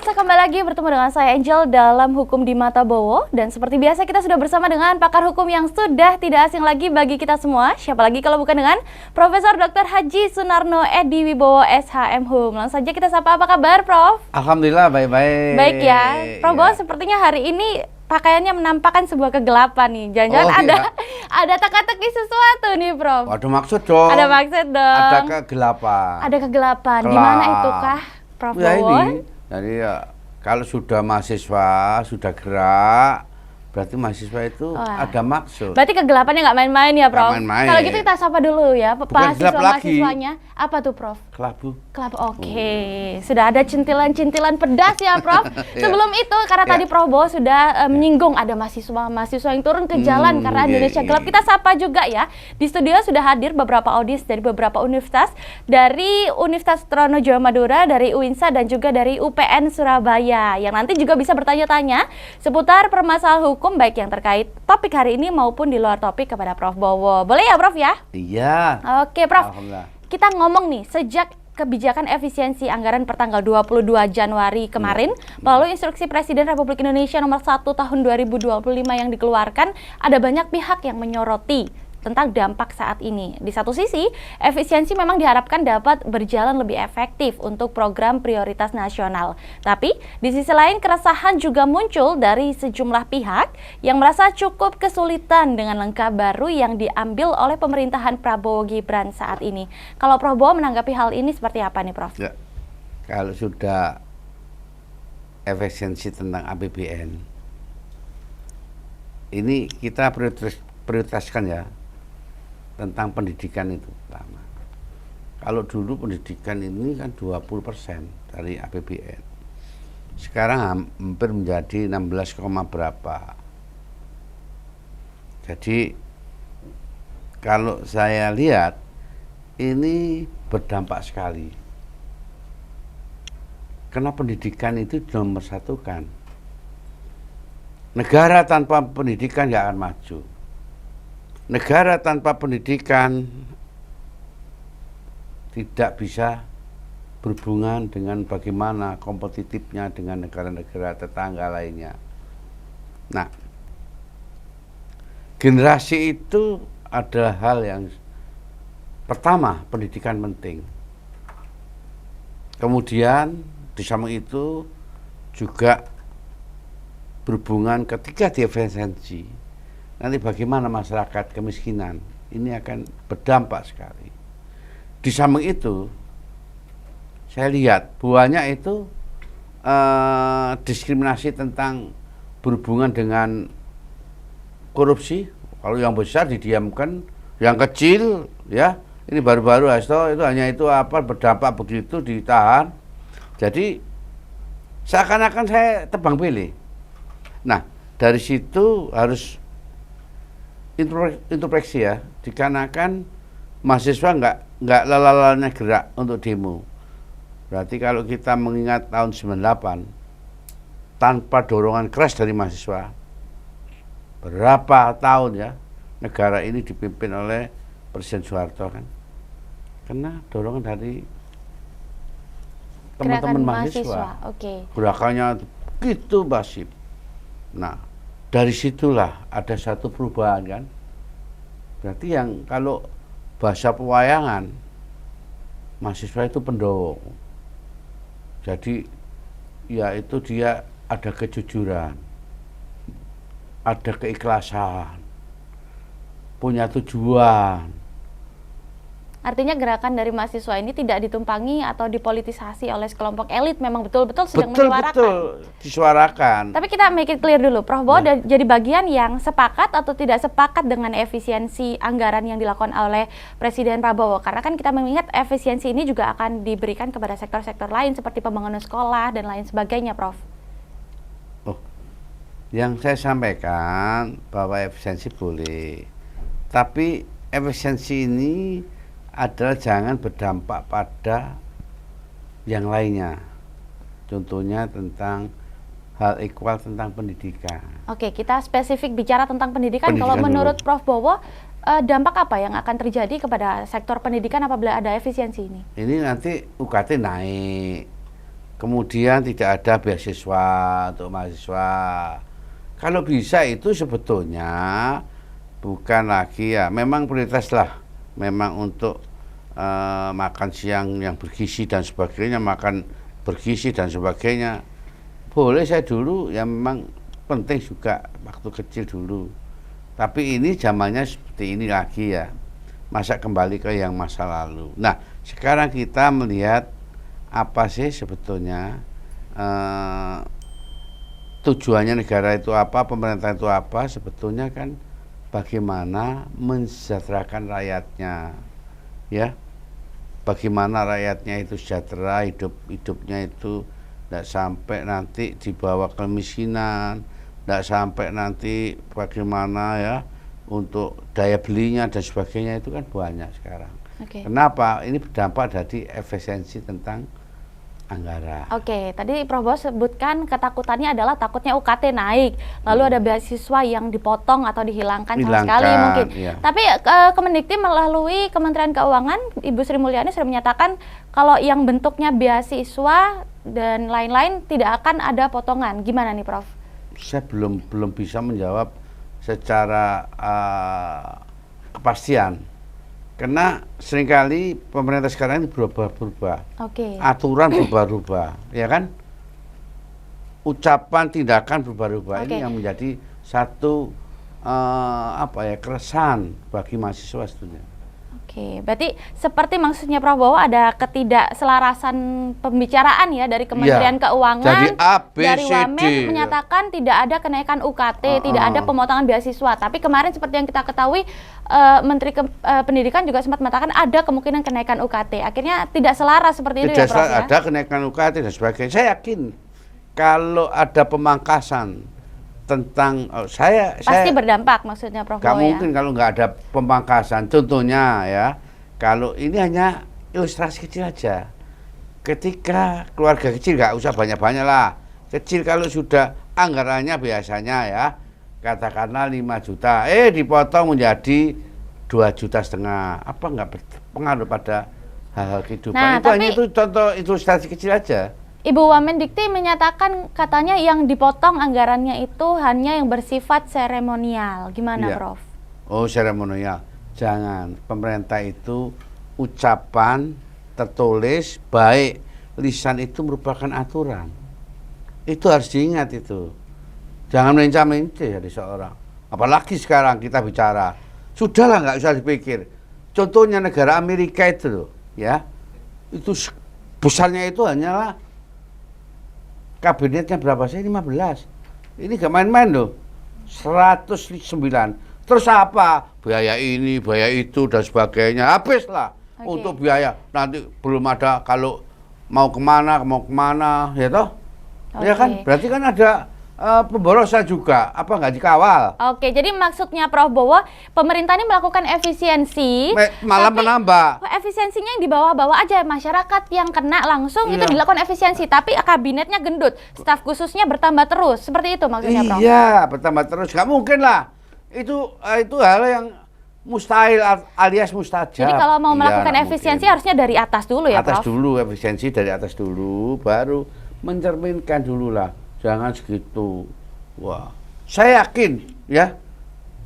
pemirsa, kembali lagi bertemu dengan saya Angel dalam Hukum di Mata Bowo. Dan seperti biasa kita sudah bersama dengan pakar hukum yang sudah tidak asing lagi bagi kita semua. Siapa lagi kalau bukan dengan Profesor Dr. Haji Sunarno Edi Wibowo SHM HUM. Langsung saja kita sapa, apa kabar Prof? Alhamdulillah baik-baik. Baik ya, Prof Bowo, sepertinya hari ini pakaiannya menampakkan sebuah kegelapan nih. Jangan-jangan ada teka-teki sesuatu nih Prof. Ada maksud dong. Ada maksud dong. Ada kegelapan. Ada kegelapan. Di mana itu kah Prof Bowo? Jadi ya, kalau sudah mahasiswa, sudah gerak, berarti mahasiswa itu ada maksud. Berarti kegelapannya nggak main-main ya, Prof? Main-main. Kalau gitu kita sapa dulu ya, mahasiswa-mahasiswanya. Apa tuh, Prof? Kelabu. Kelabu, oke. Sudah ada cintilan-cintilan pedas ya, Prof? Sebelum itu, karena tadi Prof Bowo sudah menyinggung ada mahasiswa yang turun ke jalan karena Indonesia gelap. Kita sapa juga ya. Di studio sudah hadir beberapa audiens dari beberapa universitas. Dari Universitas Trunojoyo Madura, dari UINSA, dan juga dari UPN Surabaya. Yang nanti juga bisa bertanya-tanya seputar permasalahan hukum baik yang terkait topik hari ini maupun di luar topik kepada Prof Bowo. Boleh ya Prof ya? Iya. Oke Prof, kita ngomong nih sejak kebijakan efisiensi anggaran pertanggal 22 Januari kemarin melalui instruksi Presiden Republik Indonesia nomor 1 tahun 2025 yang dikeluarkan, ada banyak pihak yang menyoroti tentang dampak saat ini. Di satu sisi, efisiensi memang diharapkan dapat berjalan lebih efektif untuk program prioritas nasional. Tapi, di sisi lain keresahan juga muncul dari sejumlah pihak yang merasa cukup kesulitan dengan langkah baru yang diambil oleh pemerintahan Prabowo Gibran saat ini. Kalau Prof Bowo menanggapi hal ini seperti apa nih, Prof? Ya, kalau sudah efisiensi tentang APBN, ini kita prioritaskan ya, tentang pendidikan itu pertama. Kalau dulu pendidikan ini kan 20% dari APBN. Sekarang hampir menjadi 16, berapa. Jadi kalau saya lihat ini berdampak sekali. Karena pendidikan itu dinomorsatukan. Negara tanpa pendidikan nggak akan maju. Negara tanpa pendidikan tidak bisa berhubungan dengan bagaimana kompetitifnya dengan negara-negara tetangga lainnya. Nah, generasi itu adalah hal yang pertama, pendidikan penting. Kemudian di samping itu juga berhubungan ketika di efisiensi. Nanti bagaimana masyarakat kemiskinan ini akan berdampak sekali. Di samping itu, saya lihat buahnya itu diskriminasi tentang berhubungan dengan korupsi. Kalau yang besar didiamkan, yang kecil ya ini baru-baru Hasto itu hanya itu berdampak begitu ditahan. Jadi seakan-akan saya tebang pilih. Nah dari situ harus introspeksi ya, dikarenakan mahasiswa nggak lelah-lelahnya gerak untuk demo. Berarti kalau kita mengingat tahun 98 tanpa dorongan keras dari mahasiswa, berapa tahun ya negara ini dipimpin oleh Presiden Soeharto kan, karena dorongan dari teman-teman mahasiswa. Gerakannya begitu masif. Nah dari situlah ada satu perubahan kan. Berarti yang kalau bahasa pewayangan, mahasiswa itu pendorong. Jadi ya itu dia ada kejujuran, ada keikhlasan, punya tujuan. Artinya gerakan dari mahasiswa ini tidak ditumpangi atau dipolitisasi oleh sekelompok elit, memang betul-betul sedang menyuarakan. Betul, disuarakan. Tapi kita make it clear dulu, Prof Bowo jadi bagian yang sepakat atau tidak sepakat dengan efisiensi anggaran yang dilakukan oleh Presiden Prabowo. Karena kan kita mengingat efisiensi ini juga akan diberikan kepada sektor-sektor lain seperti pembangunan sekolah dan lain sebagainya, Prof. Oh, yang saya sampaikan bahwa efisiensi boleh, tapi efisiensi ini adalah jangan berdampak pada yang lainnya. Contohnya tentang hal equal tentang pendidikan. Oke, kita spesifik bicara tentang pendidikan. Kalau menurut Prof Bowo, dampak apa yang akan terjadi kepada sektor pendidikan apabila ada efisiensi ini? Ini nanti UKT naik, kemudian tidak ada beasiswa untuk mahasiswa. Kalau bisa itu sebetulnya bukan lagi ya, memang prioritas lah, memang untuk makan siang yang bergizi dan sebagainya, makan bergizi dan sebagainya. Boleh saya dulu, ya memang penting juga waktu kecil dulu. Tapi ini zamannya seperti ini lagi ya, masa kembali ke yang masa lalu. Nah, sekarang kita melihat apa sih sebetulnya tujuannya negara itu apa, pemerintah itu apa, sebetulnya kan bagaimana mensejahterakan rakyatnya, ya, bagaimana rakyatnya itu sejahtera, hidupnya itu tidak sampai nanti dibawa kemiskinan, tidak sampai nanti bagaimana ya untuk daya belinya dan sebagainya, itu kan banyak sekarang. Kenapa? Ini berdampak dari efisiensi tentang anggaran. Tadi Prof. Bowo sebutkan ketakutannya adalah takutnya UKT naik, lalu ada beasiswa yang dipotong atau dihilangkan sama sekali mungkin. Iya. Tapi Kemendikti melalui Kementerian Keuangan, Ibu Sri Mulyani sudah menyatakan kalau yang bentuknya beasiswa dan lain-lain tidak akan ada potongan. Gimana nih, Prof? Saya belum bisa menjawab secara kepastian. Karena seringkali pemerintah sekarang ini berubah-ubah, aturan berubah-ubah, ya kan? Ucapan, tindakan berubah-ubah. Ini yang menjadi satu keresahan bagi mahasiswa sebetulnya. Berarti seperti maksudnya Prof. Bowo ada ketidakselarasan pembicaraan ya dari Kementerian Keuangan, dari Wamen menyatakan tidak ada kenaikan UKT, tidak ada pemotongan beasiswa. Tapi kemarin seperti yang kita ketahui Menteri Pendidikan juga sempat mengatakan ada kemungkinan kenaikan UKT. Akhirnya tidak selaras seperti itu ya, Prof. Ada kenaikan UKT dan sebagainya. Saya yakin kalau ada pemangkasan tentang pasti berdampak maksudnya Prof. Gak mungkin kalau nggak ada pemangkasan. Contohnya ya, kalau ini hanya ilustrasi kecil aja. Ketika keluarga kecil nggak usah banyak-banyak lah. Kecil kalau sudah anggarannya biasanya ya katakanlah 5 juta, dipotong menjadi 2,5 juta. Apa nggak berpengaruh pada hal-hal kehidupan? Itu contoh ilustrasi kecil aja. Ibu Wamendikti menyatakan katanya yang dipotong anggarannya itu hanya yang bersifat seremonial. Gimana, Prof? Seremonial. Jangan. Pemerintah itu ucapan tertulis, baik lisan itu merupakan aturan. Itu harus diingat itu. Jangan melinca-melinci dari seorang. Apalagi sekarang kita bicara. Sudahlah, nggak usah dipikir. Contohnya negara Amerika itu loh, ya. Itu besarnya itu hanyalah kabinetnya berapa sih? 15. Ini gak main-main loh. 109. Terus apa? Biaya ini, biaya itu dan sebagainya. Habislah untuk biaya. Nanti belum ada kalau mau kemana, ya toh? Ya kan? Berarti kan ada pemborosan juga, apa nggak dikawal? Jadi maksudnya Prof. Bowo, pemerintah ini melakukan efisiensi, malah menambah. Efisiensinya yang di bawah-bawah aja, masyarakat yang kena langsung itu dilakukan efisiensi, tapi kabinetnya gendut, staf khususnya bertambah terus, seperti itu maksudnya Prof? Iya, bertambah terus, nggak mungkin lah. Itu hal yang mustahil alias mustajab. Jadi kalau mau melakukan efisiensi harusnya dari atas dulu ya, Atas Prof? dulu, efisiensi dari atas dulu, baru mencerminkan dulu lah. Jangan segitu. Wah, saya yakin ya.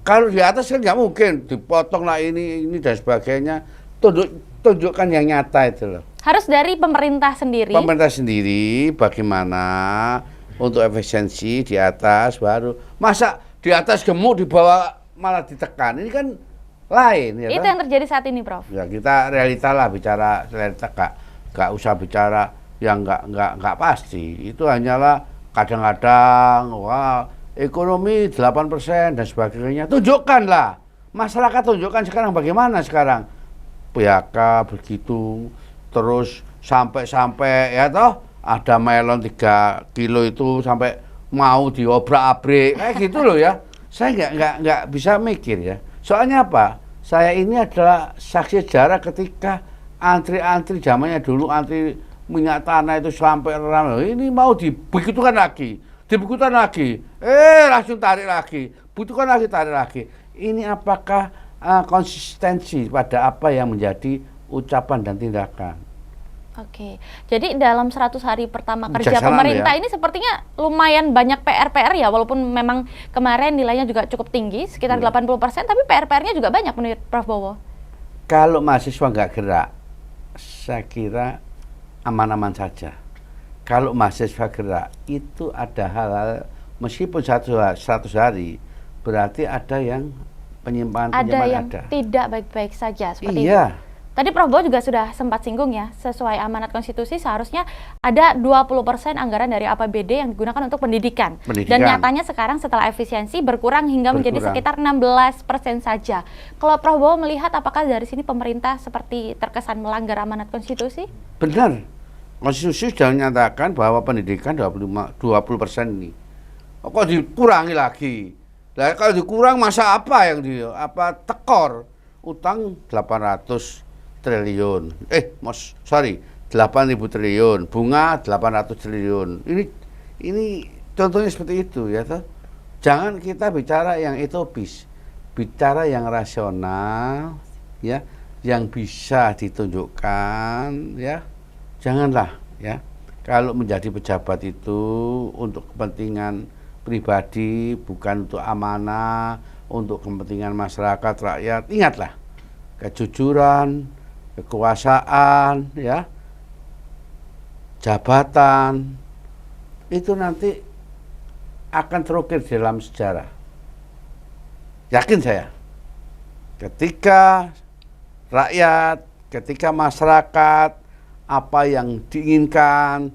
Kalau di atas kan nggak mungkin dipotong lah ini dan sebagainya. Tunjukkan yang nyata itu loh. Harus dari pemerintah sendiri. Pemerintah sendiri bagaimana untuk efisiensi di atas baru. Masa di atas gemuk di bawah malah ditekan. Ini kan lain ya. Itu yang terjadi saat ini, Prof. Ya kita realita lah, bicara realita, nggak usah bicara yang nggak pasti. Itu hanyalah kadang-kadang ekonomi 8% dan sebagainya. Tunjukkanlah, masyarakat tunjukkan sekarang bagaimana sekarang PHK begitu, terus sampai ya toh ada melon 3 kilo itu sampai mau diobrak-abrik kayak gitu loh ya. Saya nggak bisa mikir ya. Soalnya apa? Saya ini adalah saksi sejarah ketika antri-antri zamannya dulu, antri minyak tanah itu sampai ramai. Ini mau dibegitukan lagi, langsung tarik lagi, butuhkan lagi, tarik lagi. Ini apakah konsistensi pada apa yang menjadi ucapan dan tindakan? Oke, jadi dalam 100 hari pertama kerja Bijaksanaan pemerintah ya. ini sepertinya lumayan banyak PR-PR ya, walaupun memang kemarin nilainya juga cukup tinggi, sekitar Iya. 80%, tapi PR-PR-nya juga banyak menurut Prof. Bowo. Kalau mahasiswa nggak gerak, saya kira aman-aman saja. Kalau mahasiswa gerak, itu ada hal-hal, meskipun 100 hari, berarti ada yang penyimpangan-penyimpangan Ada yang ada. tidak baik-baik saja, seperti itu. Iya, Tadi Prof. Bowo juga sudah sempat singgung ya, sesuai amanat konstitusi seharusnya ada 20% anggaran dari APBD yang digunakan untuk pendidikan. Dan Pendidikan. nyatanya sekarang setelah efisiensi berkurang hingga menjadi Berkurang. sekitar 16% saja. Kalau Prof. Bowo melihat apakah dari sini pemerintah seperti terkesan melanggar amanat konstitusi? benar. Konstitusi sudah menyatakan bahwa pendidikan 20% ini. Kok dikurangi lagi? Lah kalau dikurang masa apa yang tekor? Utang 800 triliun. 8.000 triliun. Bunga 800 triliun. Ini contohnya seperti itu ya toh. Jangan kita bicara yang utopis. Bicara yang rasional ya, yang bisa ditunjukkan ya. Janganlah ya. Kalau menjadi pejabat itu untuk kepentingan pribadi, bukan untuk amanah, untuk kepentingan masyarakat, rakyat. Ingatlah, kejujuran, kekuasaan, ya, jabatan, itu nanti akan terukir di dalam sejarah. Yakin saya, ketika rakyat, ketika masyarakat, apa yang diinginkan,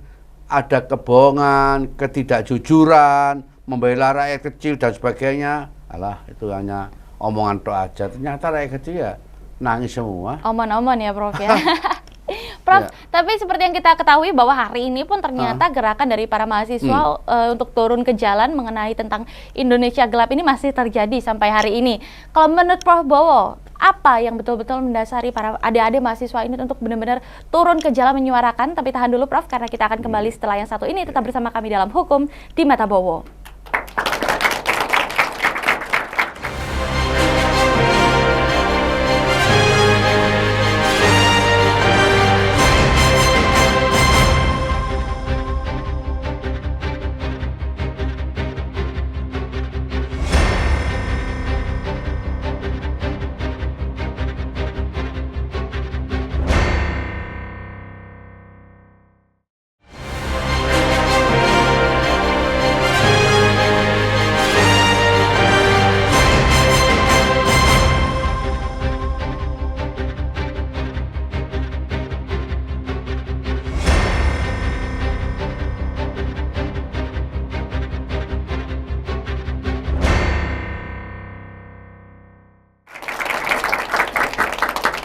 ada kebohongan, ketidakjujuran, membela rakyat kecil dan sebagainya, alah itu hanya omongan tok aja. Ternyata rakyat kecil ya nangis semua. Omon-omon ya Prof ya. Prof, Ya. tapi seperti yang kita ketahui bahwa hari ini pun ternyata gerakan dari para mahasiswa untuk turun ke jalan mengenai tentang Indonesia gelap ini masih terjadi sampai hari ini. Kalau menurut Prof Bowo, apa yang betul-betul mendasari para adik-adik mahasiswa ini untuk benar-benar turun ke jalan menyuarakan? Tapi tahan dulu Prof, karena kita akan kembali setelah yang satu ini. Tetap bersama kami dalam Hukum di Mata Bowo.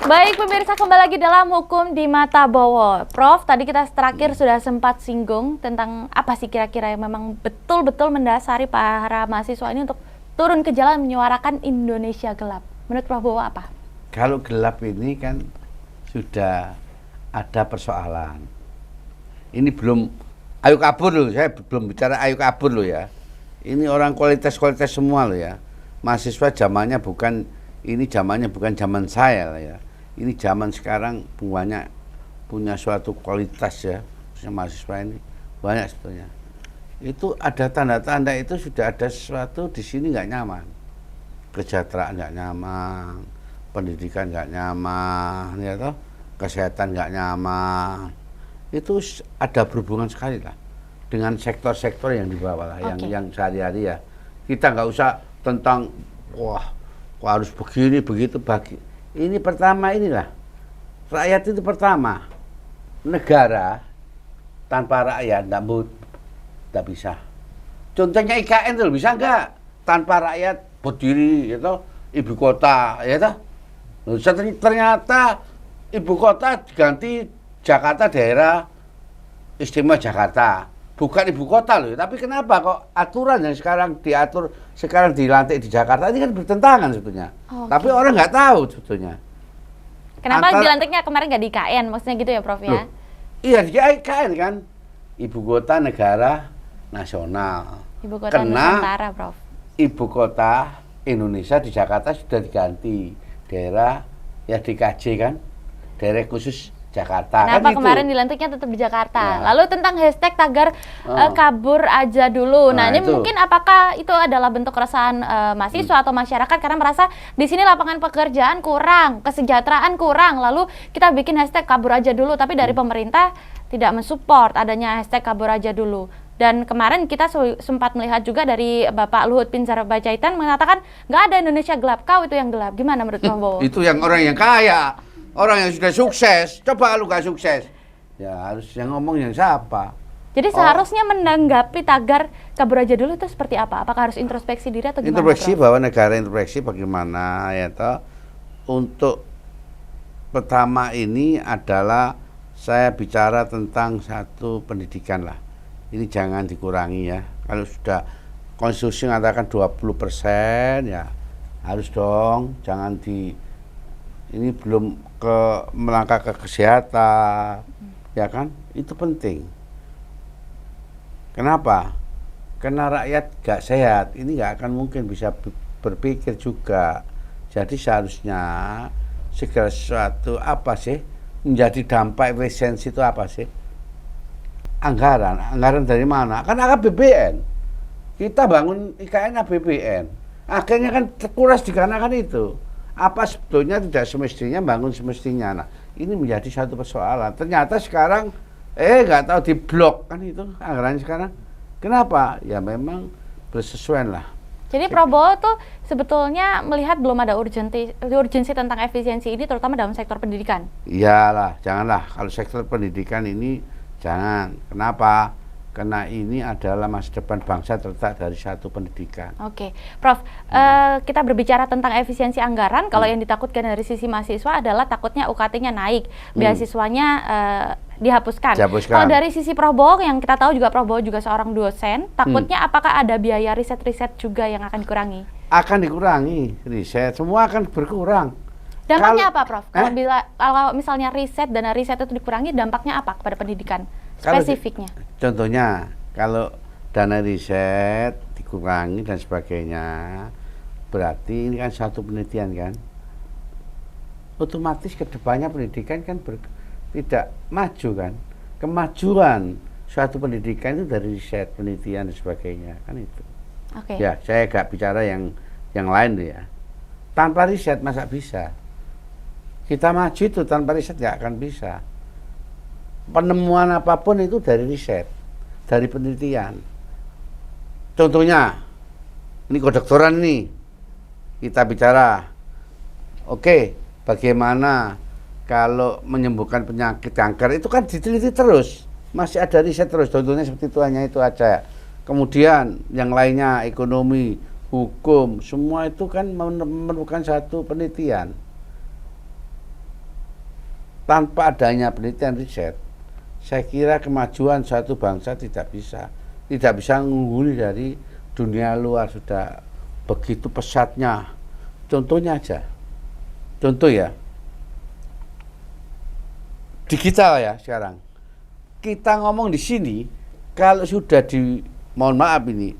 Baik pemirsa, kembali lagi dalam Hukum di Mata Bowo. Prof, tadi kita terakhir sudah sempat singgung tentang apa sih kira-kira yang memang betul-betul mendasari para mahasiswa ini untuk turun ke jalan menyuarakan Indonesia gelap. Menurut Prof Bowo apa? Kalau gelap ini kan sudah ada persoalan. Ini belum ayo kabur loh, saya belum bicara ayo kabur loh ya. Ini orang kualitas-kualitas semua loh ya. Mahasiswa zamannya bukan, ini zamannya bukan zaman saya lah ya. Ini zaman sekarang banyak punya suatu kualitas ya, khususnya mahasiswa ini banyak sebetulnya. Itu ada tanda-tanda itu sudah ada sesuatu di sini nggak nyaman, kesejahteraan nggak nyaman, pendidikan nggak nyaman, ya toh, kesehatan nggak nyaman. Itu ada berhubungan sekali lah dengan sektor-sektor yang di bawah lah, yang sehari-hari ya. Kita nggak usah tentang wah kok harus begini begitu bagi. Ini pertama inilah, rakyat itu pertama, negara tanpa rakyat tidak bisa. Contohnya IKN itu bisa nggak? Tanpa rakyat berdiri, gitu, ibu kota, ya toh. Ternyata ibu kota diganti Jakarta Daerah Istimewa Jakarta. Bukan ibu kota loh, tapi kenapa kok aturan yang sekarang diatur, sekarang dilantik di Jakarta ini kan bertentangan sebetulnya. Tapi orang nggak tahu sebetulnya. Kenapa dilantiknya kemarin nggak di IKN? Maksudnya gitu ya Prof ya? Loh, iya di IKN kan, ibu kota negara nasional. Ibu kota Nusantara Prof. Ibu kota Indonesia di Jakarta sudah diganti daerah ya DKJ kan, daerah khusus Jakarta. Kenapa Kan kemarin itu. dilantiknya tetap di Jakarta? Ya. Lalu tentang hashtag tagar kabur aja dulu. Nah, Nah, ini itu. mungkin apakah itu adalah bentuk keresahan mahasiswa atau masyarakat karena merasa di sini lapangan pekerjaan kurang, kesejahteraan kurang. Lalu kita bikin hashtag kabur aja dulu, tapi dari pemerintah tidak mensupport adanya hashtag kabur aja dulu. Dan kemarin kita sempat melihat juga dari Bapak Luhut Binsar Panjaitan mengatakan nggak ada Indonesia gelap, kau itu yang gelap. Gimana menurut Prabowo? Itu yang orang yang kaya, orang yang sudah sukses. Coba lu gak sukses, ya harus yang ngomong yang siapa? Jadi seharusnya menanggapi tagar kabur aja dulu itu seperti apa? Apakah harus introspeksi diri atau gimana? Introspeksi Prof? bahwa negara introspeksi bagaimana ya toh. Untuk pertama ini adalah saya bicara tentang satu pendidikan lah. Ini jangan dikurangi ya. Kalau sudah konstitusi mengatakan 20% ya harus dong, jangan di ini belum melangkah ke kesehatan, ya kan? Itu penting. Kenapa? Karena rakyat gak sehat, ini gak akan mungkin bisa berpikir juga. Jadi seharusnya segala sesuatu apa sih menjadi dampak efisiensi itu apa sih? Anggaran dari mana? Kan APBN. Kita bangun IKN APBN. Akhirnya kan terkuras dikarenakan itu. Apa sebetulnya tidak semestinya bangun semestinya. Nah, ini menjadi satu persoalan. Ternyata sekarang nggak tahu diblok kan itu anggaran sekarang. Kenapa? Ya memang bersesuaian lah. Jadi Prabowo tuh sebetulnya melihat belum ada urgensi tentang efisiensi ini terutama dalam sektor pendidikan. Iyalah, janganlah kalau sektor pendidikan ini jangan. Kenapa? Karena ini adalah masa depan bangsa terletak dari satu pendidikan. Oke, Prof. Kita berbicara tentang efisiensi anggaran. Kalau yang ditakutkan dari sisi mahasiswa adalah takutnya UKT-nya naik, beasiswanya dihapuskan. Kalau dari sisi Prabowo, yang kita tahu juga Prabowo juga seorang dosen, takutnya apakah ada biaya riset-riset juga yang akan dikurangi? Akan dikurangi riset, semua akan berkurang. Dampaknya apa, Prof? Kalau misalnya dana riset itu dikurangi, dampaknya apa kepada pendidikan? Spesifiknya? Contohnya, kalau dana riset dikurangi dan sebagainya, berarti ini kan satu penelitian kan, otomatis kedepannya pendidikan kan tidak maju kan. Kemajuan suatu pendidikan itu dari riset, penelitian dan sebagainya kan itu. Oke. Ya, saya gak bicara yang lain ya. Tanpa riset masa bisa? Kita maju itu tanpa riset gak akan bisa. Penemuan apapun itu dari riset, dari penelitian. Contohnya, ini kedokteran nih, kita bicara, oke, bagaimana kalau menyembuhkan penyakit kanker, itu kan diteliti terus, masih ada riset terus, contohnya seperti itu, hanya itu aja. Kemudian yang lainnya, ekonomi, hukum, semua itu kan memerlukan satu penelitian. Tanpa adanya penelitian riset, saya kira kemajuan suatu bangsa tidak bisa mengungguli dari dunia luar, sudah begitu pesatnya. Contohnya aja, contoh ya, digital ya sekarang. Kita ngomong di sini, kalau sudah mohon maaf ini,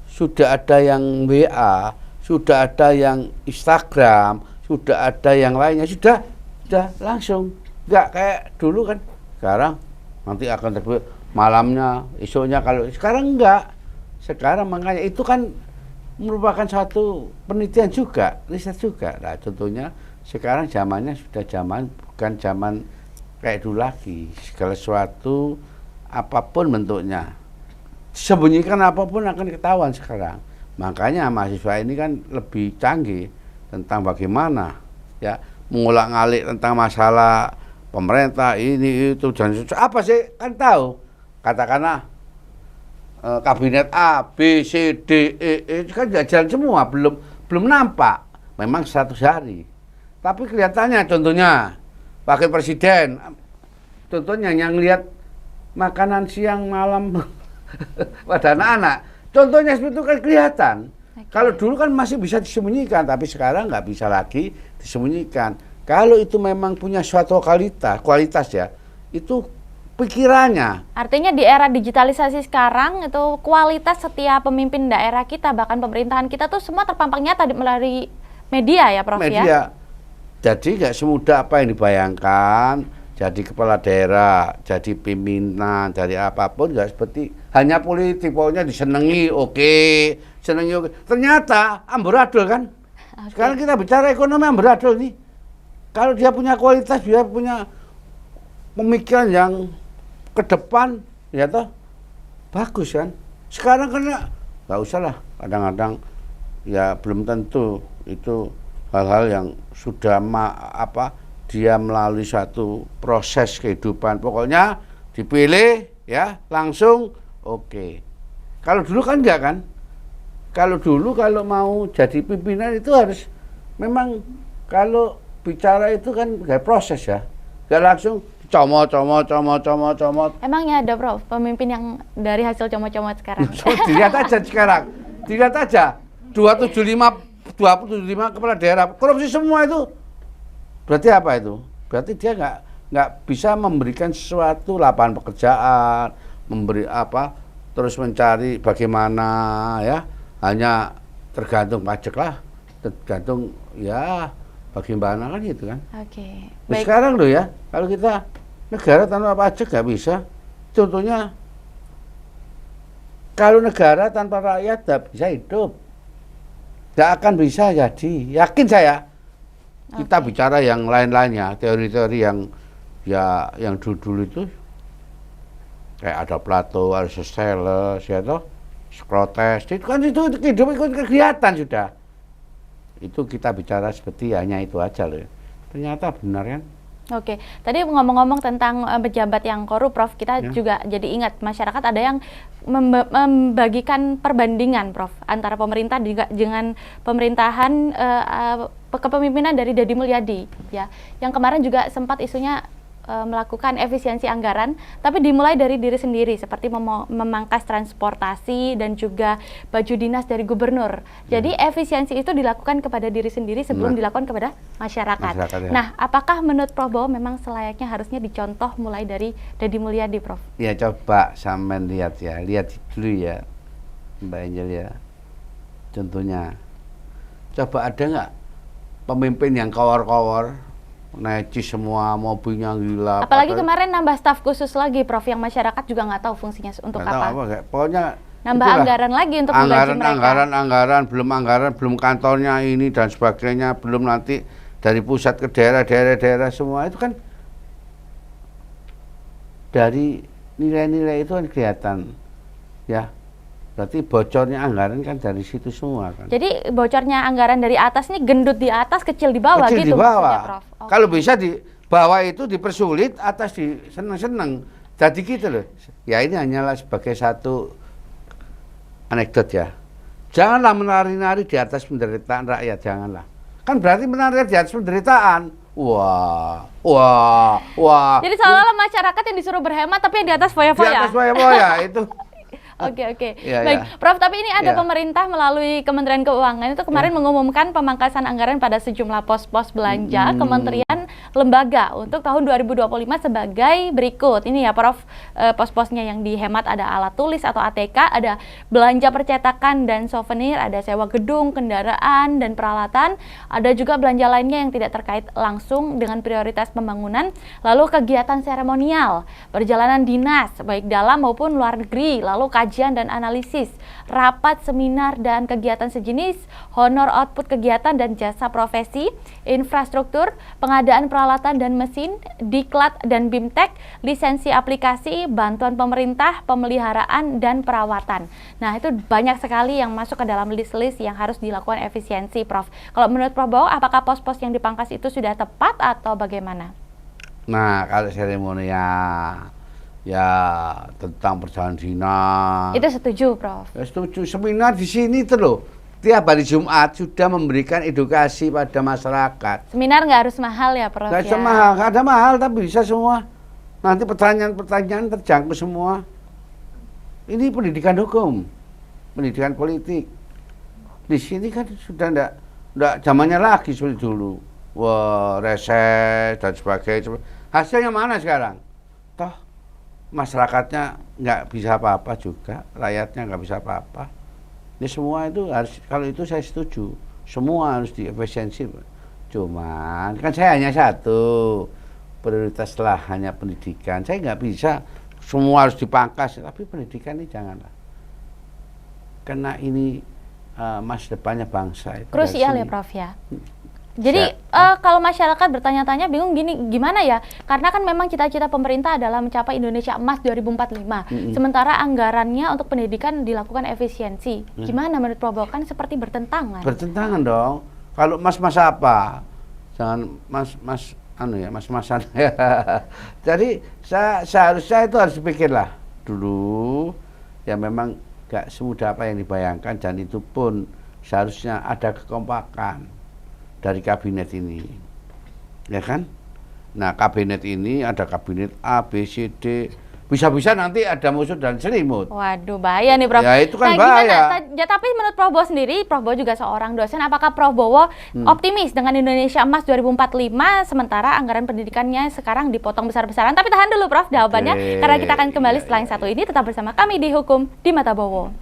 sudah ada yang WA, sudah ada yang Instagram, sudah ada yang lainnya, sudah langsung. Enggak kayak dulu kan, sekarang nanti akan terbit malamnya, esoknya. Kalau sekarang enggak. Sekarang makanya itu kan merupakan satu penelitian juga, riset juga. Nah, contohnya sekarang zamannya sudah bukan zaman kayak dulu lagi. Segala sesuatu apapun bentuknya, sembunyikan apapun akan ketahuan sekarang. Makanya mahasiswa ini kan lebih canggih tentang bagaimana ya mengulak-ngalik tentang masalah pemerintah ini itu dan apa sih kan tahu, katakanlah kabinet A, B, C, D, E kan jalan semua, belum nampak, memang 100 hari, tapi kelihatannya contohnya wakil presiden, contohnya yang lihat makanan siang malam pada anak-anak, contohnya seperti itu kan kelihatan. Kalau dulu kan masih bisa disembunyikan, tapi sekarang nggak bisa lagi disembunyikan. Kalau itu memang punya suatu kualitas ya, itu pikirannya. Artinya di era digitalisasi sekarang itu kualitas setiap pemimpin daerah kita, bahkan pemerintahan kita tuh semua terpampang nyata melalui media ya Prof ya? Media. Jadi nggak semudah apa yang dibayangkan, jadi kepala daerah, jadi pimpinan, dari apapun nggak seperti hanya politik, pokoknya disenangi, oke, senangi oke. Ternyata amburadul kan. Sekarang kita bicara ekonomi amburadul nih. Kalau dia punya kualitas, dia punya pemikiran yang ke depan, ya toh bagus kan. Sekarang kan nggak usah lah, kadang-kadang ya belum tentu itu hal-hal yang sudah dia melalui suatu proses kehidupan. Pokoknya dipilih ya langsung oke. Kalau dulu kan enggak kan? Kalau dulu kalau mau jadi pimpinan itu harus memang kalau bicara itu kan kayak proses ya. Enggak langsung comot. Emangnya ada Prof pemimpin yang dari hasil comot-comot sekarang? Dilihat aja sekarang. Dilihat aja 275 kepala daerah korupsi semua itu. Berarti apa itu? Berarti dia nggak bisa memberikan sesuatu lapangan pekerjaan, terus mencari bagaimana ya, hanya tergantung pajak lah, tergantung ya bagaimana kan gitu kan. Oke. Baik. Sekarang loh ya, kalau kita negara tanpa pajak nggak bisa. Contohnya kalau negara tanpa rakyat nggak bisa hidup, nggak akan bisa jadi. Yakin saya. Kita bicara yang lain-lainnya, teori-teori yang dulu itu kayak ada Plato, Aristoteles, ya toh, Socrates, itu kan itu hidup ikut kegiatan sudah. Itu kita bicara seperti hanya itu aja loh. Ternyata benar kan? Oke, tadi ngomong-ngomong tentang pejabat yang korup, Prof, kita juga jadi ingat masyarakat ada yang membagikan perbandingan, Prof, antara pemerintah dengan pemerintahan kepemimpinan dari Deddy Mulyadi, ya, yang kemarin juga sempat isunya melakukan efisiensi anggaran, tapi dimulai dari diri sendiri, seperti memangkas transportasi dan juga baju dinas dari gubernur. Jadi efisiensi itu dilakukan kepada diri sendiri sebelum dilakukan kepada masyarakat. Ya. Nah, apakah menurut Prof bahwa memang selayaknya harusnya dicontoh mulai dari Deddy Mulyadi, Prof? Ya coba sampean lihat dulu ya, Mbak Angel ya. Contohnya, coba ada nggak pemimpin yang kawar-kawar? Neci semua, mobilnya gila. Apalagi kemarin nambah staf khusus lagi, Prof, yang masyarakat juga nggak tahu fungsinya untuk apa. Pokoknya nambah anggaran lagi untuk menggaji mereka. Anggaran, belum kantornya ini dan sebagainya, belum nanti dari pusat ke daerah semua itu kan dari nilai-nilai itu kan kelihatan, ya. Berarti bocornya anggaran kan dari situ semua kan. Jadi bocornya anggaran dari atas ini gendut di atas, kecil di bawah kecil gitu di bawah. maksudnya, Prof. Okay. Kalau bisa di bawah itu dipersulit, atas di seneng-seneng. Jadi gitu loh. Ya ini hanyalah sebagai satu anekdot ya. Janganlah menari-nari di atas penderitaan rakyat, janganlah. Kan berarti menari di atas penderitaan. Wah. Jadi seolah-olah masyarakat yang disuruh berhemat tapi yang di atas foya-foya. Di atas foya-foya itu. Oke. Ya, Baik, ya. Prof, tapi ini ada Ya. pemerintah melalui Kementerian Keuangan itu kemarin mengumumkan pemangkasan anggaran pada sejumlah pos-pos belanja kementerian lembaga untuk tahun 2025 sebagai berikut. Ini ya, Prof, pos-posnya yang dihemat ada alat tulis atau ATK, ada belanja percetakan dan souvenir, ada sewa gedung, kendaraan dan peralatan, ada juga belanja lainnya yang tidak terkait langsung dengan prioritas pembangunan, lalu kegiatan seremonial, perjalanan dinas baik dalam maupun luar negeri, lalu kajian dan analisis, rapat, seminar, dan kegiatan sejenis, honor output kegiatan dan jasa profesi, infrastruktur, pengadaan peralatan dan mesin, diklat dan bimtek, lisensi aplikasi, bantuan pemerintah, pemeliharaan, dan perawatan. Nah, itu banyak sekali yang masuk ke dalam list-list yang harus dilakukan efisiensi, Prof. Kalau menurut Prof Bowo, apakah pos-pos yang dipangkas itu sudah tepat atau bagaimana? Nah, kalau seremonial ya tentang perjalanan dinas. Itu setuju, Prof. Ya, setuju. Seminar di sini tuh loh, tiap hari Jumat sudah memberikan edukasi pada masyarakat. Seminar nggak harus mahal ya, Prof? Nggak ya? mahal, nggak ada mahal tapi bisa semua. Nanti pertanyaan-pertanyaan terjangkau semua. Ini pendidikan hukum, pendidikan politik. Di sini kan sudah enggak zamannya lagi seperti dulu. Wah, reses dan sebagainya. Hasilnya mana sekarang? Toh masyarakatnya nggak bisa apa-apa juga, rakyatnya nggak bisa apa-apa. Ini semua itu harus, kalau itu saya setuju, semua harus diefisiensi. Cuman kan saya hanya satu, prioritaslah hanya pendidikan. Saya nggak bisa semua harus dipangkas, tapi pendidikan ini janganlah. Karena ini masa depannya bangsa. Itu Krusial ya Prof ya. Jadi kalau masyarakat bertanya-tanya bingung gini, gimana ya? Karena kan memang cita-cita pemerintah adalah mencapai Indonesia Emas 2045. Sementara anggarannya untuk pendidikan dilakukan efisiensi. Gimana menurut Prof? Kan seperti bertentangan. Bertentangan dong. Kalau mas-mas apa? Jangan mas-mas mas-masan. Jadi seharusnya itu harus dipikirlah dulu. Ya memang gak semudah apa yang dibayangkan, dan itu pun seharusnya ada kekompakan dari kabinet ini, ya kan? Nah, kabinet ini ada kabinet A, B, C, D, bisa-bisa nanti ada musuh dan selimut. Waduh, bahaya nih Prof. Ya itu kan bahaya. bahaya. Ya, tapi menurut Prof Bowo sendiri, Prof Bowo juga seorang dosen, apakah Prof Bowo optimis dengan Indonesia Emas 2045 sementara anggaran pendidikannya sekarang dipotong besar-besaran? Tapi tahan dulu Prof jawabannya, karena kita akan kembali setelah yang satu ini. Tetap bersama kami di Hukum di Mata Bowo.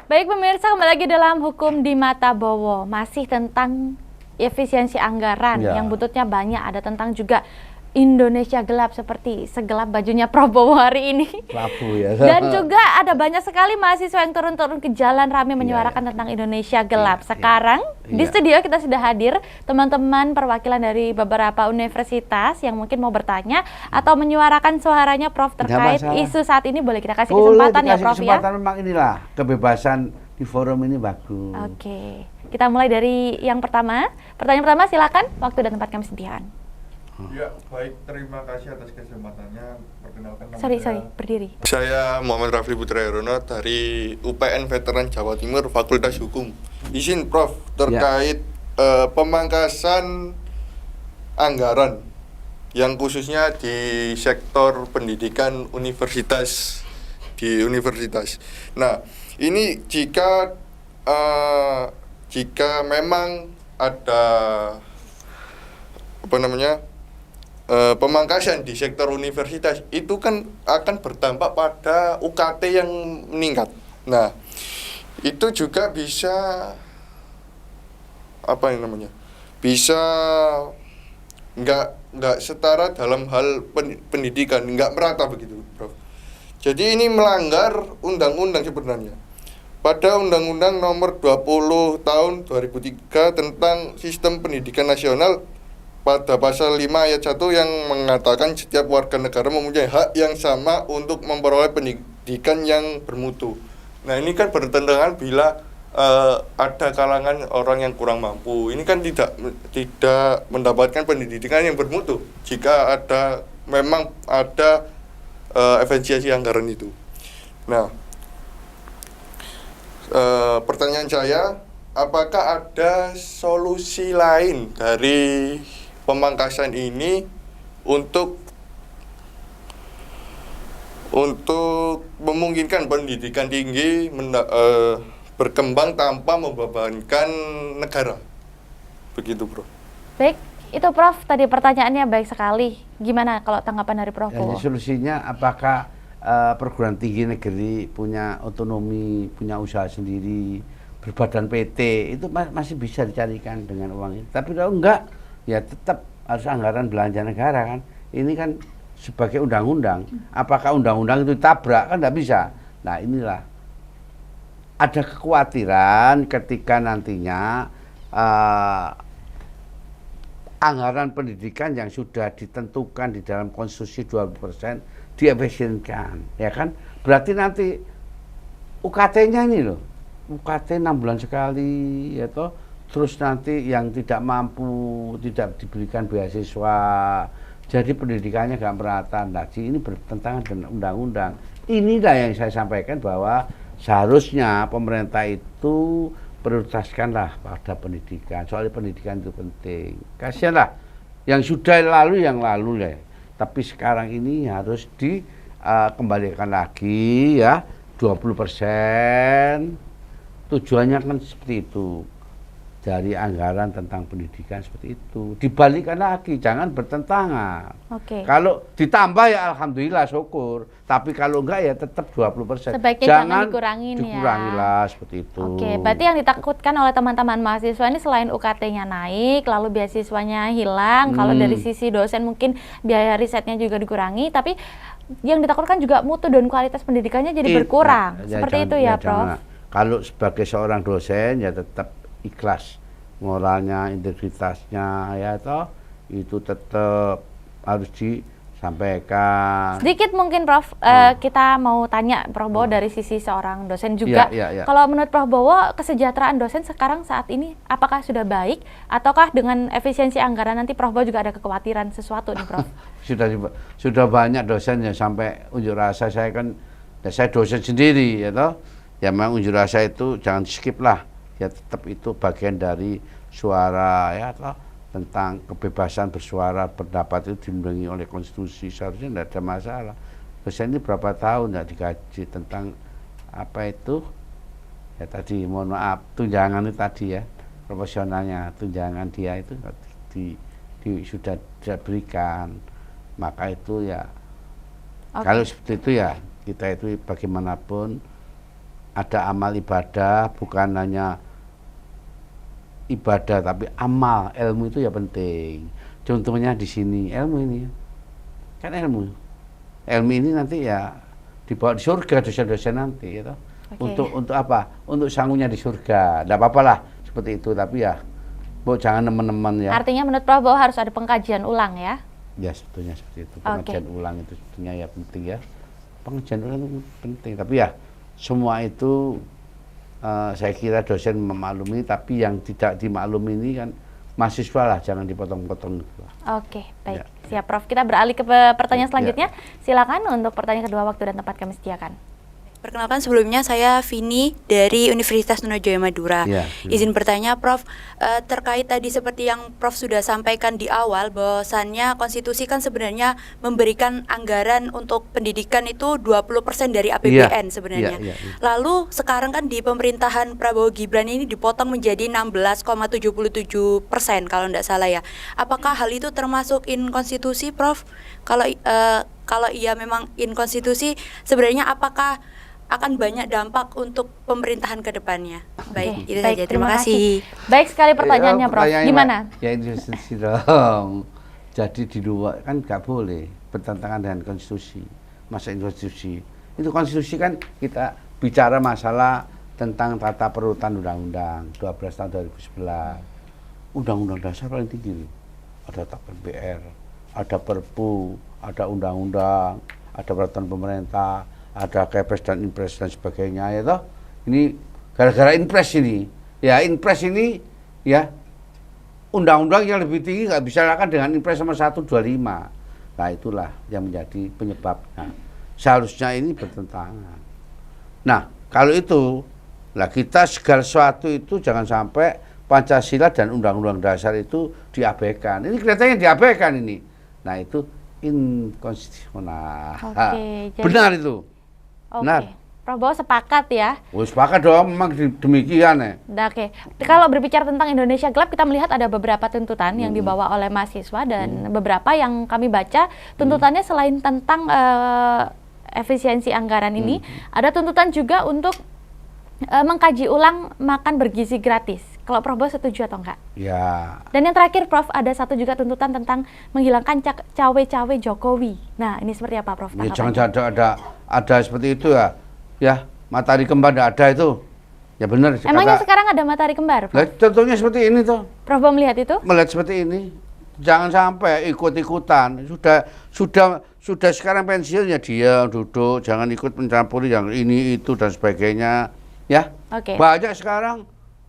Baik pemirsa, kembali lagi dalam Hukum di Mata Bowo. Masih tentang efisiensi anggaran yang buntutnya banyak. Ada tentang juga Indonesia gelap, seperti segelap bajunya Prof Bowo hari ini. Labu ya. Dan juga ada banyak sekali mahasiswa yang turun-turun ke jalan ramai menyuarakan tentang Indonesia gelap. Sekarang di studio kita sudah hadir teman-teman perwakilan dari beberapa universitas yang mungkin mau bertanya atau menyuarakan suaranya Prof terkait isu saat ini. Boleh kita kasih kesempatan ya Prof ya? Kesempatan, memang inilah kebebasan di forum ini bagus. Oke, kita mulai dari yang pertama. Pertanyaan pertama silakan, waktu dan tempat kami sediakan. Ya, baik, terima kasih atas kesempatannya. Perkenalkan nama Sorry, berdiri. Saya Muhammad Rafli Putra Herono dari UPN Veteran Jawa Timur, Fakultas Hukum. Izin Prof, terkait pemangkasan anggaran yang khususnya di sektor pendidikan universitas, di universitas. Nah, ini jika memang ada pemangkasan di sektor universitas, itu kan akan berdampak pada UKT yang meningkat. Nah, itu juga bisa bisa nggak setara dalam hal pendidikan, nggak merata begitu, Prof. Jadi ini melanggar undang-undang sebenarnya. Pada Undang-Undang Nomor 20 Tahun 2003 tentang Sistem Pendidikan Nasional, pada pasal 5 ayat 1 yang mengatakan setiap warga negara mempunyai hak yang sama untuk memperoleh pendidikan yang bermutu. Nah, ini kan bertentangan bila ada kalangan orang yang kurang mampu. Ini kan tidak mendapatkan pendidikan yang bermutu jika memang ada efisiensi anggaran itu. Nah, pertanyaan saya, apakah ada solusi lain dari pemangkasan ini untuk memungkinkan pendidikan tinggi berkembang tanpa membebankan negara? Begitu, Bro. Baik, itu Prof, tadi pertanyaannya baik sekali. Gimana kalau tanggapan dari Prof? Ya, solusinya apakah perguruan tinggi negeri punya otonomi, punya usaha sendiri, berbadan PT, itu masih bisa dicarikan dengan uang itu. Tapi kalau enggak, ya tetap harus anggaran belanja negara kan. Ini kan sebagai undang-undang. Apakah undang-undang itu ditabrak? Kan enggak bisa. Nah, inilah ada kekhawatiran ketika nantinya anggaran pendidikan yang sudah ditentukan di dalam konstitusi 20% diefisienkan, ya kan? Berarti nanti UKT-nya ini loh UKT 6 bulan sekali, ya toh. Terus nanti yang tidak mampu tidak diberikan beasiswa, jadi pendidikannya nggak merata. Nah, ini bertentangan dengan undang-undang. Inilah yang saya sampaikan bahwa seharusnya pemerintah itu prioritaskanlah pada pendidikan. Soalnya pendidikan itu penting. Kasihanlah yang sudah lalu yang lalu lah. Tapi sekarang ini harus dikembalikan lagi ya 20%. Tujuannya kan seperti itu. Dari anggaran tentang pendidikan seperti itu. Dibalikan lagi, jangan bertentangan. Oke. Kalau ditambah ya alhamdulillah syukur. Tapi kalau enggak ya tetap 20%. Sebaiknya jangan dikurangin ya. Dikurangilah seperti itu. Oke, berarti yang ditakutkan oleh teman-teman mahasiswa ini selain UKT-nya naik, lalu beasiswanya hilang, kalau dari sisi dosen mungkin biaya risetnya juga dikurangi, tapi yang ditakutkan juga mutu dan kualitas pendidikannya jadi berkurang. Seperti itu ya, Prof. Kalau sebagai seorang dosen ya tetap ikhlas, moralnya, integritasnya ya toh itu tetap harus disampaikan. Sedikit mungkin Prof, kita mau tanya Prof Bowo dari sisi seorang dosen juga. Ya. Kalau menurut Prof Bowo, kesejahteraan dosen sekarang saat ini apakah sudah baik ataukah dengan efisiensi anggaran nanti Prof Bowo juga ada kekhawatiran sesuatu nih Prof? Sudah banyak dosen yang sampai unjuk rasa. Saya kan ya saya dosen sendiri ya toh. Ya memang unjuk rasa itu jangan skip lah. Ya tetap itu bagian dari suara ya toh, tentang kebebasan bersuara pendapat itu dilindungi oleh konstitusi, seharusnya tidak ada masalah. Dosen ini berapa tahun tidak digaji tentang apa itu ya tadi mohon maaf tunjangan itu tadi ya profesionalnya, tunjangan dia itu sudah diberikan, maka itu ya kalau seperti itu ya kita itu bagaimanapun ada amal ibadah, bukan hanya ibadah tapi amal, ilmu itu ya penting. Contohnya di sini ilmu ini kan ilmu ini nanti ya dibawa di surga dosen-dosen nanti gitu. Untuk apa? Untuk sangunya di surga. Tidak apa-apa lah seperti itu, tapi ya Bu jangan teman-teman ya. Artinya menurut Prof Bowo harus ada pengkajian ulang ya? Ya sebetulnya seperti itu. Pengajian ulang itu sebetulnya ya penting ya. Pengajian ulang itu penting, tapi ya semua itu saya kira dosen memaklumi, tapi yang tidak dimaklumi ini kan mahasiswa lah, jangan dipotong-potong. Oke, baik. Siap Prof. Kita beralih ke pertanyaan selanjutnya. Silakan untuk pertanyaan kedua, waktu dan tempat kami sediakan. Perkenalkan sebelumnya saya Vini dari Universitas Trunojoyo Madura. Izin bertanya Prof, terkait tadi seperti yang Prof sudah sampaikan di awal bahwasannya konstitusi kan sebenarnya memberikan anggaran untuk pendidikan itu 20% dari APBN sebenarnya. Lalu sekarang kan di pemerintahan Prabowo Gibran ini dipotong menjadi 16,77% kalau tidak salah ya. Apakah hal itu termasuk inkonstitusi Prof? Kalau iya memang inkonstitusi, sebenarnya apakah akan banyak dampak untuk pemerintahan ke depannya? Baik, itu saja. Terima kasih. Baik sekali pertanyaannya, Prof. Gimana? Ya institusi dong. Jadi di luar kan nggak boleh bertentangan dengan konstitusi. Masa konstitusi? Itu konstitusi kan kita bicara masalah tentang tata perurutan undang-undang 12 tahun 2011. Undang-undang dasar paling tinggi. Ada tap MPR, ada Perpu, ada undang-undang, ada peraturan pemerintah, ada Kepres dan Inpres dan sebagainya ya toh. Ini gara-gara Inpres ini. Ya Inpres ini ya undang-undang yang lebih tinggi nggak bisa lakukan dengan Inpres nomor 125. Nah itulah yang menjadi penyebabnya. Seharusnya ini bertentangan. Nah kalau itu lah kita segala sesuatu itu jangan sampai Pancasila dan Undang-Undang Dasar itu diabaikan. Ini kelihatannya diabaikan ini. Nah itu inkonstitusional. Benar itu. Oke, Prof Bowo sepakat ya? Sepakat dong, memang demikian ya. Oke, kalau berbicara tentang Indonesia Gelap, kita melihat ada beberapa tuntutan yang dibawa oleh mahasiswa dan beberapa yang kami baca tuntutannya selain tentang efisiensi anggaran ini, ada tuntutan juga untuk mengkaji ulang makan bergizi gratis. Kalau Prof Bowo setuju atau enggak? Ya. Dan yang terakhir Prof, ada satu juga tuntutan tentang menghilangkan cawe-cawe Jokowi. Nah, ini seperti apa Prof? Ya, jangan ada seperti itu ya. Ya, matahari kembar ada itu. Ya benar. Emangnya sekarang ada matahari kembar, Prof? Contohnya seperti ini tuh. Prof Bowo melihat itu? Melihat seperti ini. Jangan sampai ikut-ikutan. Sudah sekarang pensiun ya dia duduk, jangan ikut mencampuri yang ini itu dan sebagainya. Ya, Oke. banyak sekarang.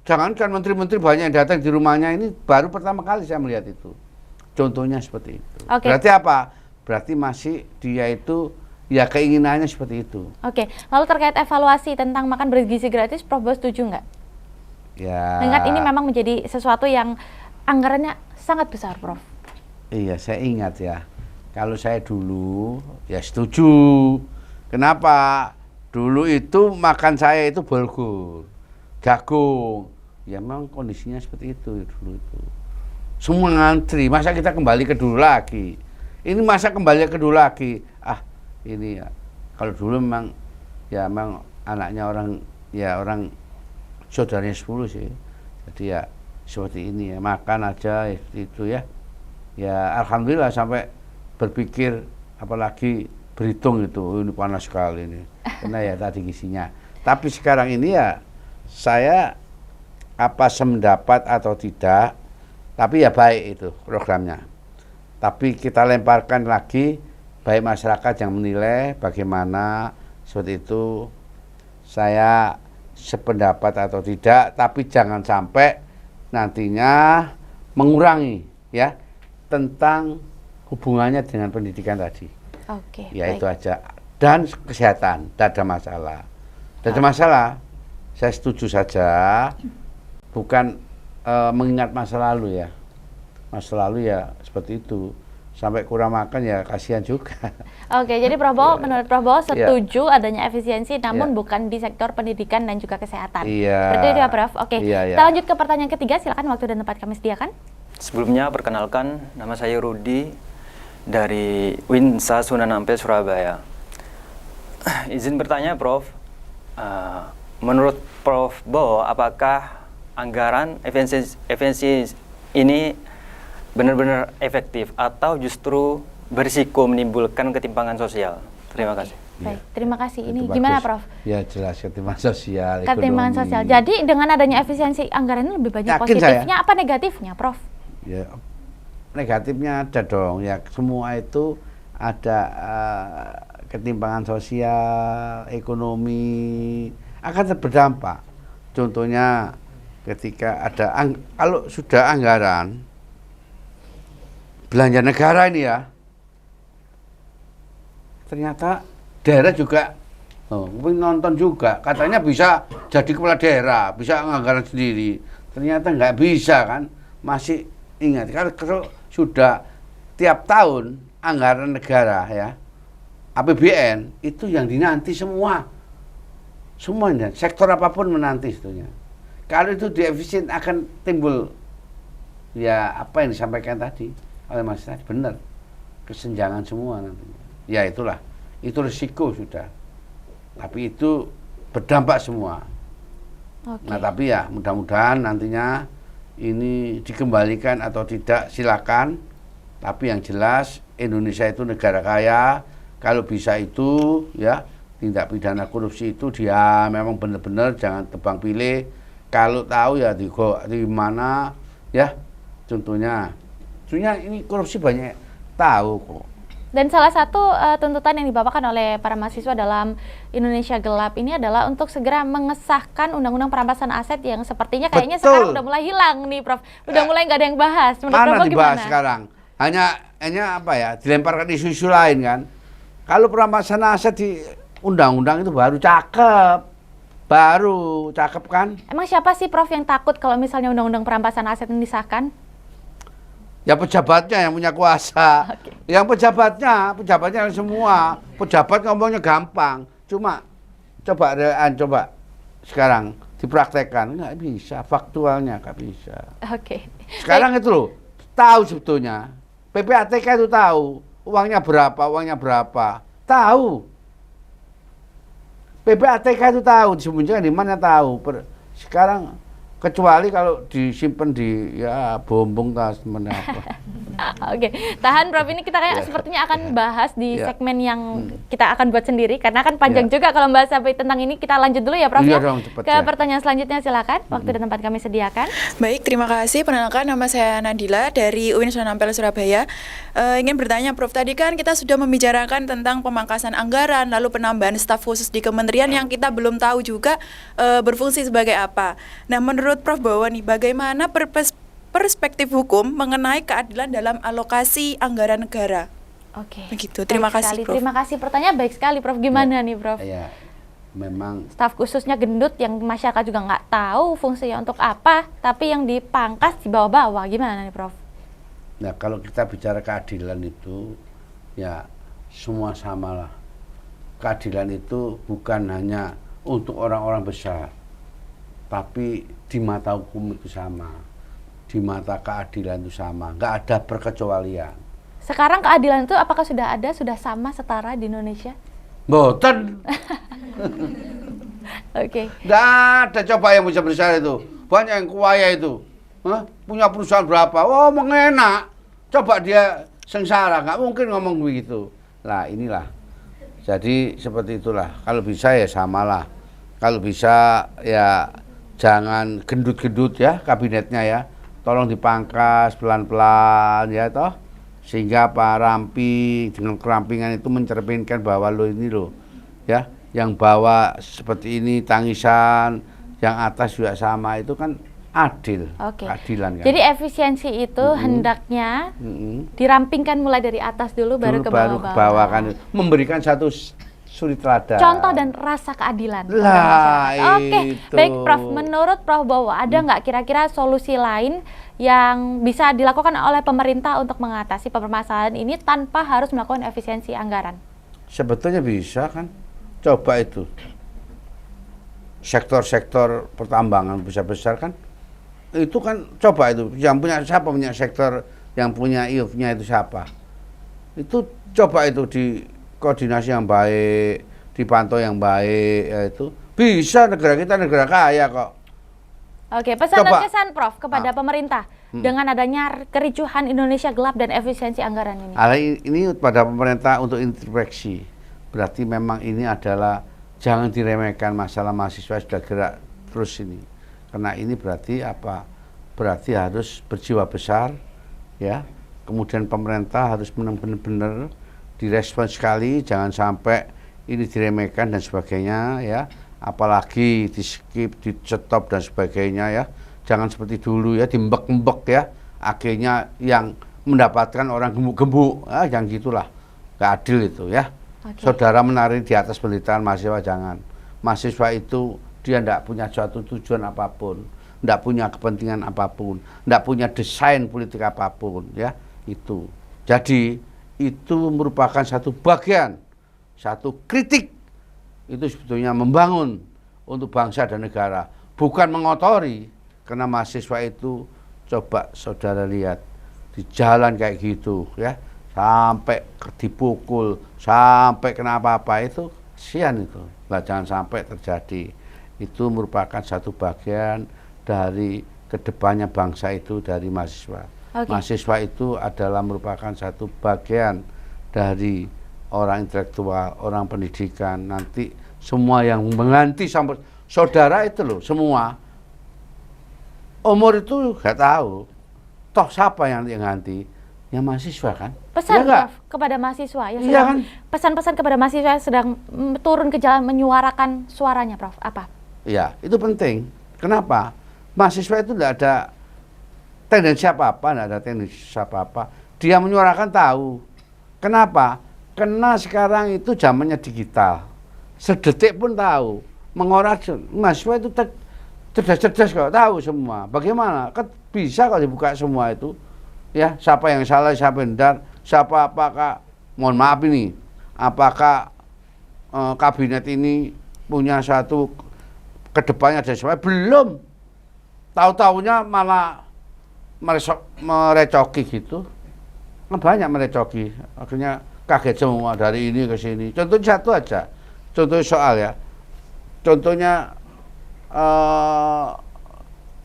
Jangankan menteri-menteri banyak yang datang di rumahnya, ini baru pertama kali saya melihat itu. Contohnya seperti itu. Oke. Berarti apa? Berarti masih dia itu ya keinginannya seperti itu. Oke, lalu terkait evaluasi tentang makan bergizi gratis, Prof Bo setuju nggak? Ya. Mengingat ini memang menjadi sesuatu yang anggarannya sangat besar, Prof. Iya, saya ingat ya. Kalau saya dulu ya setuju. Kenapa? Dulu itu makan saya itu bulgur, jagung. Ya memang kondisinya seperti itu dulu itu. Semua ngantri, masa kita kembali ke dulu lagi? Ini masa kembali ke dulu lagi? Ah, ini ya. Kalau dulu memang ya memang anaknya orang saudaranya 10 sih. Jadi ya seperti ini ya, makan aja itu ya. Ya alhamdulillah sampai berpikir apalagi berhitung itu, ini panas sekali ini. Karena ya tadi gizinya. Tapi sekarang ini ya saya apa semendapat atau tidak, tapi ya baik itu programnya. Tapi kita lemparkan lagi, baik masyarakat yang menilai bagaimana seperti itu. Saya sependapat atau tidak, tapi jangan sampai nantinya mengurangi ya tentang hubungannya dengan pendidikan tadi. Oke. Ya baik. itu aja. Dan kesehatan, tidak ada masalah. Tidak ada masalah. Saya setuju saja. Bukan mengingat masa lalu ya. Masa lalu ya seperti itu. Sampai kurang makan ya kasihan juga. Oke, jadi Prof Bo, menurut Prof Bo Iya. setuju adanya efisiensi, namun Iya. bukan di sektor pendidikan dan juga kesehatan. Iya. Seperti itu ya, Prof. Oke, Iya, iya. kita lanjut ke pertanyaan ketiga. Silakan, waktu dan tempat kami sediakan. Sebelumnya perkenalkan, nama saya Rudi dari Winsa Sunan Ampel, Surabaya. Izin bertanya, Prof. Menurut Prof Bo, apakah anggaran efisiensi ini benar-benar efektif atau justru berisiko menimbulkan ketimpangan sosial? Terima kasih. Baik, terima kasih. Itu Ini bagus. gimana, Prof? Ya jelas ketimpangan sosial, Ketimpangan ekonomi. sosial. Jadi dengan adanya efisiensi anggaran ini lebih banyak Yakin positifnya apa negatifnya, Prof? Ya negatifnya ada dong ya, semua itu ada ketimpangan sosial, ekonomi akan berdampak. Contohnya ketika ada kalau sudah anggaran belanja negara ini ya, ternyata daerah juga nonton juga, katanya bisa jadi kepala daerah, bisa anggaran sendiri, ternyata nggak bisa kan. Masih ingat kalau sudah tiap tahun anggaran negara ya, APBN itu yang dinanti semuanya, sektor apapun menanti sebetulnya. Kalau itu diefisien akan timbul ya apa yang disampaikan tadi oleh Mas tadi, benar, kesenjangan semua nantinya. Ya itulah, itu risiko sudah. Tapi itu berdampak semua. Oke. Nah tapi ya mudah-mudahan nantinya ini dikembalikan atau tidak silakan. Tapi yang jelas Indonesia itu negara kaya. Kalau bisa itu ya tindak pidana korupsi itu dia memang benar-benar jangan tebang pilih. Kalau tahu ya di mana ya contohnya ini korupsi banyak tahu kok. Dan salah satu tuntutan yang dibawakan oleh para mahasiswa dalam Indonesia Gelap ini adalah untuk segera mengesahkan Undang-Undang Perampasan Aset yang sepertinya kayaknya Betul. sekarang udah mulai hilang nih, Prof. Udah mulai nggak ada yang bahas. Menurut Mana Prof dibahas gimana? sekarang? Hanya apa ya? Dilemparkan isu-isu lain kan. Kalau perampasan aset di undang-undang itu baru cakep kan? Emang siapa sih, Prof, yang takut kalau misalnya Undang-Undang Perampasan Aset ini disahkan? Ya pejabatnya yang punya kuasa. Oke. Yang pejabatnya semua. Pejabat ngomongnya gampang. Cuma coba sekarang dipraktekkan nggak bisa, faktualnya nggak bisa. Oke. Sekarang itu loh, tahu sebetulnya. PPATK itu tahu uangnya berapa. Tahu. PPATK itu tahu, disembunyikan di mana tahu. Sekarang Kecuali kalau disimpan di ya bombong tas temen apa. Oke, tahan Prof, ini kita kayak sepertinya akan bahas di segmen yang kita akan buat sendiri karena kan panjang juga kalau bahas sampai tentang ini. Kita lanjut dulu ya Prof Iya ya. dong, cepet Ke ya. pertanyaan selanjutnya silakan. Waktu dan tempat kami sediakan. Baik, terima kasih. Perkenalkan, nama saya Nadila dari UIN Sunan Ampel Surabaya. Ingin bertanya Prof, tadi kan kita sudah membicarakan tentang pemangkasan anggaran, lalu penambahan staf khusus di kementerian yang kita belum tahu juga berfungsi sebagai apa. Nah, menurut Prof Bawa nih, bagaimana perspektif hukum mengenai keadilan dalam alokasi anggaran negara? Oke. Begitu. Terima Baik kasih, sekali. Prof. Terima kasih, pertanyaan baik sekali Prof. Gimana nih Prof? Ya, memang Staf khususnya gendut yang masyarakat juga nggak tahu fungsinya untuk apa, tapi yang dipangkas di bawah-bawah. Gimana nih Prof? nah kalau kita bicara keadilan itu ya semua samalah. Keadilan itu bukan hanya untuk orang-orang besar, tapi di mata hukum itu sama, di mata keadilan itu sama, nggak ada perkecualian. Sekarang keadilan itu apakah sudah ada, sudah sama setara di Indonesia? Boten, Oke. nggak ada coba yang bisa besar itu, banyak yang kaya itu, punya perusahaan berapa, oh mengenak, coba dia sengsara, nggak mungkin ngomong begitu. Lah inilah, jadi seperti itulah, kalau bisa ya samalah, kalau bisa ya jangan gendut-gendut ya kabinetnya ya, tolong dipangkas pelan-pelan ya toh, sehingga Pak Ramping dengan kerampingan itu mencerminkan bahwa lo ini lo ya, yang bawah seperti ini tangisan, yang atas juga sama, itu kan adil, Oke. keadilan kan. Jadi efisiensi itu hendaknya dirampingkan mulai dari atas dulu, baru ke bawah-bawah. bawah kan, memberikan satu suri teladan. Contoh dan rasa keadilan. kepada Lah, masyarakat. Oke, itu. baik Prof. Menurut Prof Bowo, ada nggak kira-kira solusi lain yang bisa dilakukan oleh pemerintah untuk mengatasi permasalahan ini tanpa harus melakukan efisiensi anggaran? Sebetulnya bisa kan, coba itu sektor-sektor pertambangan besar-besar kan, itu kan coba itu yang punya siapa, punya sektor yang punya IUF-nya itu siapa, itu coba itu di koordinasi yang baik, dipantau yang baik, ya itu bisa. Negara kita negara kaya kok. Oke, pesan dan Coba. kesan Prof kepada pemerintah dengan adanya kericuhan Indonesia gelap dan efisiensi anggaran ini. Ini pada pemerintah untuk introspeksi. Berarti memang ini adalah jangan diremehkan masalah mahasiswa sudah gerak terus ini. Karena ini berarti apa? Berarti harus berjiwa besar ya. Kemudian pemerintah harus benar-benar direspon sekali, jangan sampai ini diremehkan dan sebagainya ya. Apalagi di skip, di stop dan sebagainya ya. Jangan seperti dulu ya, diembek-embek ya. Akhirnya yang mendapatkan orang gembuk-gembuk, yang gitulah. Gak adil itu ya. Oke. Saudara menarik di atas penderitaan mahasiswa, jangan. Mahasiswa itu dia tidak punya suatu tujuan apapun, tidak punya kepentingan apapun, tidak punya desain politik apapun ya. Itu. Jadi itu merupakan satu bagian, satu kritik. Itu sebetulnya membangun untuk bangsa dan negara, bukan mengotori. Karena mahasiswa itu coba saudara lihat di jalan kayak gitu ya, sampai dipukul, sampai kena apa-apa, itu kasihan itu. Nah, jangan sampai terjadi. Itu merupakan satu bagian dari kedepannya bangsa itu dari mahasiswa. Oke. Mahasiswa itu adalah merupakan satu bagian dari orang intelektual, orang pendidikan. Nanti semua yang mengganti sampai saudara itu loh, semua umur itu gak tahu. Toh siapa yang ganti? Ya mahasiswa kan. Pesan Ya nggak? Prof kepada mahasiswa yang Iya sedang kan? pesan-pesan kepada mahasiswa yang sedang turun ke jalan menyuarakan suaranya Prof. Apa? Ya, itu penting. Kenapa? Mahasiswa itu tidak ada tendensi apa-apa, tidak ada tendensi apa-apa. Dia menyuarakan tahu. Kenapa? Karena sekarang itu zamannya digital. Sedetik pun tahu. Mengorasi. Mahasiswa itu cerdas-cerdas kok, tahu semua. Bagaimana? Kan bisa kalau dibuka semua itu. Ya, siapa yang salah, siapa yang benar, siapa apakah, mohon maaf ini, apakah kabinet ini punya satu kedepannya ada sesuatu? Belum. Tahu-tahunya malah merecoki gitu. Kan banyak merecoki. Akhirnya kaget semua dari ini ke sini. Contohnya satu aja. Contoh soal ya. Contohnya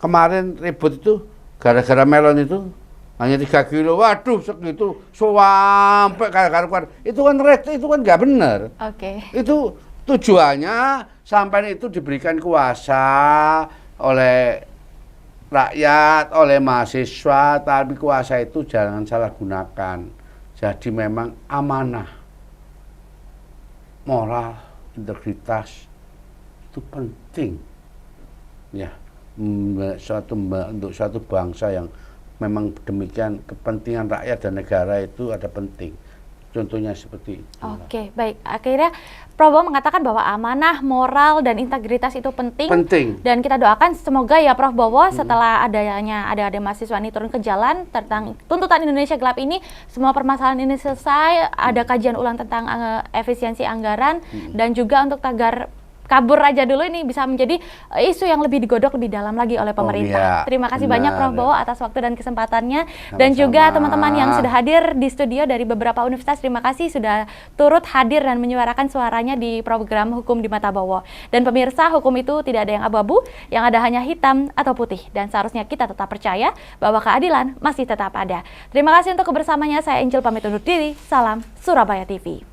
kemarin ribut itu gara-gara melon itu hanya 3 kilo, waduh segitu sampai karuan. Itu kan itu kan nggak benar. Oke. Itu tujuannya sampai itu diberikan kuasa oleh rakyat, oleh mahasiswa, tapi kuasa itu jangan salah gunakan. Jadi memang amanah, moral, integritas itu penting, ya, untuk suatu bangsa yang memang demikian, kepentingan rakyat dan negara itu ada penting. Contohnya seperti itu. Oke, baik. Akhirnya Prof mengatakan bahwa amanah, moral, dan integritas itu penting. Penting. Dan kita doakan semoga ya Prof Bowo setelah adanya adik-adik mahasiswa ini turun ke jalan tentang tuntutan Indonesia gelap ini, semua permasalahan ini selesai, ada kajian ulang tentang efisiensi anggaran, dan juga untuk tagar kabur aja dulu ini bisa menjadi isu yang lebih digodok lebih dalam lagi oleh pemerintah. Iya, Terima kasih benar, banyak Prof Bowo ya. atas waktu dan kesempatannya, dan Sama-sama. juga teman-teman yang sudah hadir di studio dari beberapa universitas. Terima kasih sudah turut hadir dan menyuarakan suaranya di program Hukum di Mata Bowo. Dan pemirsa, hukum itu tidak ada yang abu-abu, yang ada hanya hitam atau putih, dan seharusnya kita tetap percaya bahwa keadilan masih tetap ada. Terima kasih untuk kebersamaannya. Saya Angel pamit undur diri. Salam Surabaya TV.